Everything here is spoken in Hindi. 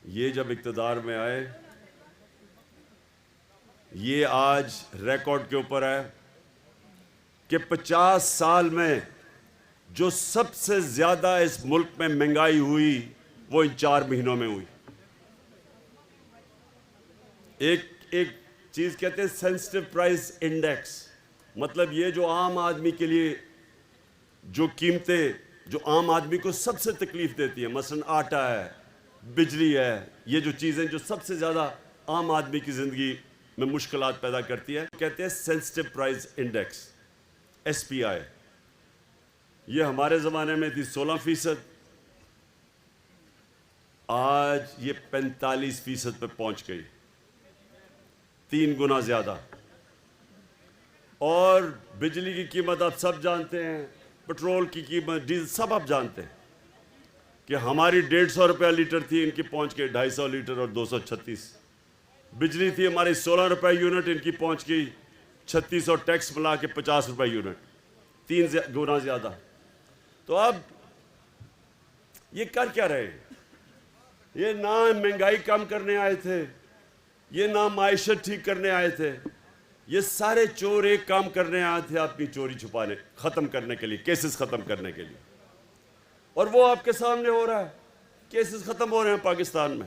ये जब इक़्तिदार में आए, ये आज रिकॉर्ड के ऊपर है कि 50 साल में जो सबसे ज़्यादा इस मुल्क में महंगाई हुई वो इन 4 महीनों में हुई। एक चीज़ कहते हैं सेंसिटिव प्राइस इंडेक्स, मतलब ये जो आम आदमी के लिए जो कीमतें जो आम आदमी को सबसे तकलीफ देती है, मसलन आटा है, बिजली है, ये जो चीज़ें जो सबसे ज़्यादा आम आदमी की ज़िंदगी में मुश्किलात पैदा करती है, कहते हैं सेंसिटिव प्राइस इंडेक्स, SPI। ये हमारे ज़माने में थी 16%, आज ये 45% पे पहुंच गई, 3 गुना ज़्यादा। और बिजली की कीमत आप सब जानते हैं, पेट्रोल की कीमत, डीजल सब आप जानते हैं कि हमारी 150 रुपया लीटर थी, इनकी पहुंच गई 250 लीटर और 236। बिजली थी हमारी 16 रुपये यूनिट, इनकी पहुंच गई 36 और टैक्स मिला के 50 रुपये यूनिट, 3 गुना ज़्यादा। तो अब ये कर क्या रहे हैं? ये ना महंगाई कम करने आए थे, ये ना माइशत ठीक करने आए थे, ये सारे चोर एक काम करने आए थे, अपनी चोरी छुपाने, ख़त्म करने के लिए, केसेस ख़त्म करने के लिए। और वो आपके सामने हो रहा है, केसेस ख़त्म हो रहे हैं पाकिस्तान में।